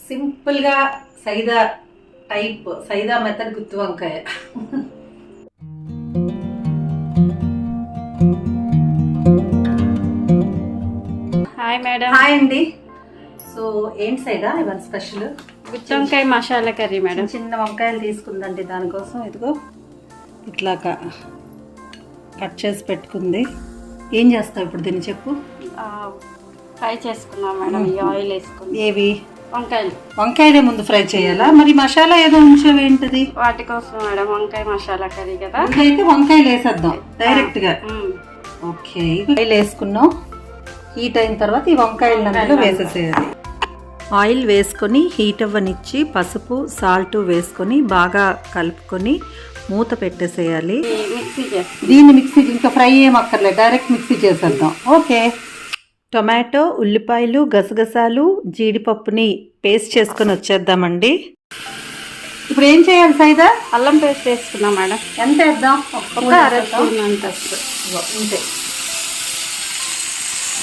సింపుల్గా Saida type Saida method గుత్తి వంకాయ. Hi madam. Hi అండి. సో ఏంటి సైదా ఇవాళ స్పెషల్? గుత్తి వంకాయ మసాలా కర్రీ మేడం. చిన్న వంకాయలు తీసుకుందండి, దానికోసం ఇదిగో ఇట్లా కట్ చేసి పెట్టుకుంది. ఏం చేస్తావు ఇప్పుడు దీన్ని చెప్పు. ఫ్రై చేసుకున్నాం మేడం. ఈ ఆయిల్ వేసుకుని. ఏవి? వంకాయలే ముందు ఫ్రై చేయాలా? మరి మసాలా ఏదో ఉంచేవి ఏంటిది? వాటి కోసం మేడం. వంకాయ మసాలా కర్రీ కదా, అయితే వంకాయలు వేసేద్దాం డైరెక్ట్ గా. ఓకే, ఆయిల్ వేసుకున్నాం. హీట్ అయిన తర్వాత ఈ వంకాయలు వేసేసేయాలి. ఆయిల్ వేసుకొని హీట్ అవ్వనిచ్చి పసుపు సాల్ట్ వేసుకొని బాగా కలుపుకొని మూత పెట్టేసేయాలి. దీన్ని మిక్సీ, ఇంకా ఫ్రై ఏం అక్కర్లేదు, డైరెక్ట్ మిక్సీ చేసేద్దాం. ఓకే. టొమాటో, ఉల్లిపాయలు, గసగసాలు, జీడిపప్పుని పేస్ట్ చేసుకొని వచ్చేద్దామండి. ఇప్పుడు ఏం చేయాలి సైదా? అల్లం పేస్ట్ వేసుకున్నాం మేడం. ఎంత వేద్దాం? ఒక అర స్పూన్ అంత. అంతే.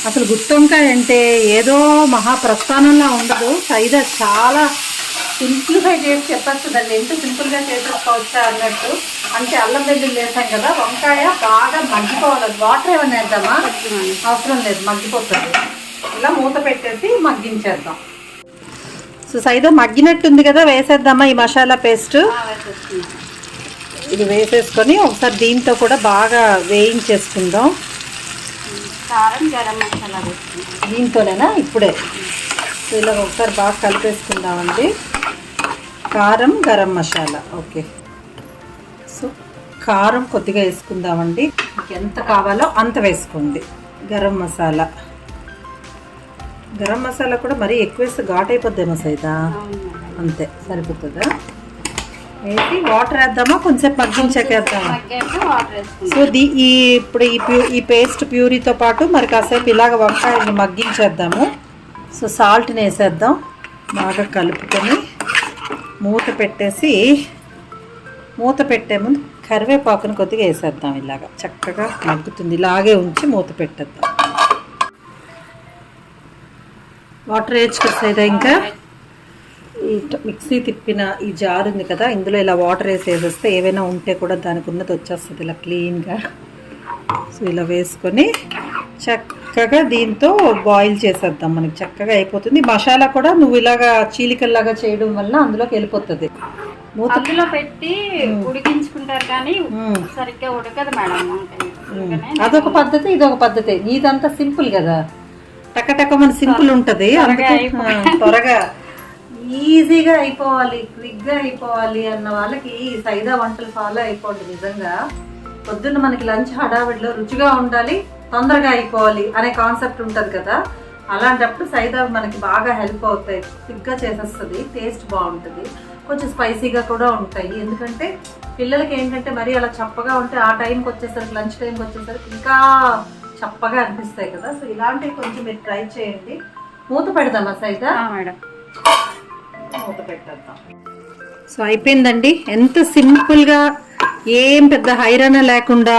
అసలు గుత్తి వంకాయ అంటే ఏదో మహాప్రస్థానంలా ఉండదు. సైదా చాలా సింప్లిఫై చేసి చెప్పేస్తుందండి. ఎంత సింపుల్గా చేసేసుకోవచ్చా అన్నట్టు. అంటే అల్లం వెల్లుల్లి వేసాం కదా, వంకాయ బాగా మగ్గిపోవాలి. వాటర్ ఏమైనా వేద్దామా? అవసరం లేదు, మగ్గిపోతుంది. ఇలా మూత పెట్టేసి మగ్గించేద్దాం. సో సైదా మగ్గినట్టుంది కదా, వేసేద్దామా ఈ మసాలా పేస్ట్? ఇది వేసేసుకొని ఒకసారి దీంతో కూడా బాగా వేయించేసుకుందాం. కారం, గరం మసాలా వేసుకుందాం దీంతోనేనా ఇప్పుడే. సో ఇలా ఒకసారి బాగా కలిపేసుకుందామండి. కారం, గరం మసాలా. ఓకే. సో కారం కొద్దిగా వేసుకుందామండి, ఎంత కావాలో అంత వేసుకోండి. గరం మసాలా కూడా మరీ ఎక్కువ వేస్తే ఘాట్ అయిపోద్దేమో సైదా. అంతే సరిపోతుందా? వేసి వాటర్ వేద్దామా? కొంచెం మగ్గించాకేద్దామా? సో ఇప్పుడు ఈ పేస్ట్ ప్యూరీతో పాటు మరి కాసేపు ఇలాగ వంకాయని మగ్గించేద్దాము. సో సాల్ట్ని వేసేద్దాం, బాగా కలుపుకొని మూత పెట్టేసి, మూత పెట్టే ముందు కరివేపాకుని కొద్దిగా వేసేద్దాం. ఇలాగ చక్కగా మగ్గుతుంది. ఇలాగే ఉంచి మూత పెట్టేద్దాం. వాటర్ వేసుకొస్తాయిదా? ఇంకా ఈ మిక్సీ తిప్పిన ఈ జార్ ఉంది కదా, ఇందులో ఇలా వాటర్ వేసేస్తే ఏవైనా ఉంటే కూడా దానికి ఉన్నది వచ్చేస్తుంది ఇలా క్లీన్గా. సో ఇలా వేసుకొని చక్కగా దీంతో బాయిల్ చేసేద్దాం. మనకి చక్కగా అయిపోతుంది. మసాలా కూడా నువ్వు ఇలాగా చీలికల్లాగా చేయడం వల్ల అందులోకి వెళ్ళిపోతుంది. మూతలో పెట్టి ఉడికించుకుంటారు కానీ సరిగ్గా ఉడకదు మేడం. అదొక పద్ధతి, ఇదొక పద్ధతి. నీదంతా సింపుల్ కదా, టకటక మన సింపుల్ ఉంటుంది. త్వరగా ఈజీగా అయిపోవాలి, క్విక్గా అయిపోవాలి అన్న వాళ్ళకి సైదా వంటలు ఫాలో అయిపోండి. నిజంగా పొద్దున్న మనకి లంచ్ హడావిడిలో రుచిగా ఉండాలి, తొందరగా అయిపోవాలి అనే కాన్సెప్ట్ ఉంటుంది కదా. అలాంటప్పుడు సైదా మనకి బాగా హెల్ప్ అవుతాయి. క్విక్గా చేసేస్తుంది, టేస్ట్ బాగుంటుంది, కొంచెం స్పైసీగా కూడా ఉంటాయి. ఎందుకంటే పిల్లలకి ఏంటంటే మరీ అలా చప్పగా ఉంటే ఆ టైంకి వచ్చేసరికి, లంచ్ టైంకి వచ్చేసరికి ఇంకా చప్పగా అనిపిస్తాయి కదా. సో ఇలాంటివి కొంచెం మీరు ట్రై చేయండి. మూత పెడదామా సైదా? మేడం మూత పెట్టేద్దాం. సో అయిపోయిందండి. ఎంత సింపుల్గా, ఏం పెద్ద హైరాణ లేకుండా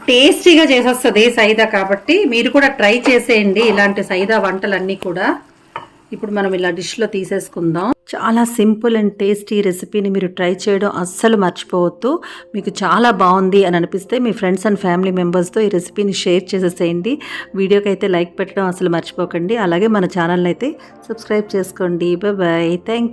టేస్టీగా చేసేస్తుంది సైదా. కాబట్టి మీరు కూడా ట్రై చేసేయండి ఇలాంటి సైదా వంటలన్నీ కూడా. ఇప్పుడు మనం ఇలా డిష్లో తీసేసుకుందాం. చాలా సింపుల్ అండ్ టేస్టీ రెసిపీని మీరు ట్రై చేయడం అస్సలు మర్చిపోవద్దు. మీకు చాలా బాగుంది అని అనిపిస్తే మీ ఫ్రెండ్స్ అండ్ ఫ్యామిలీ మెంబర్స్తో ఈ రెసిపీని షేర్ చేసేసేయండి. వీడియోకి అయితే లైక్ పెట్టడం అసలు మర్చిపోకండి. అలాగే మన ఛానల్ని అయితే సబ్స్క్రైబ్ చేసుకోండి. బాయ్. Thank you.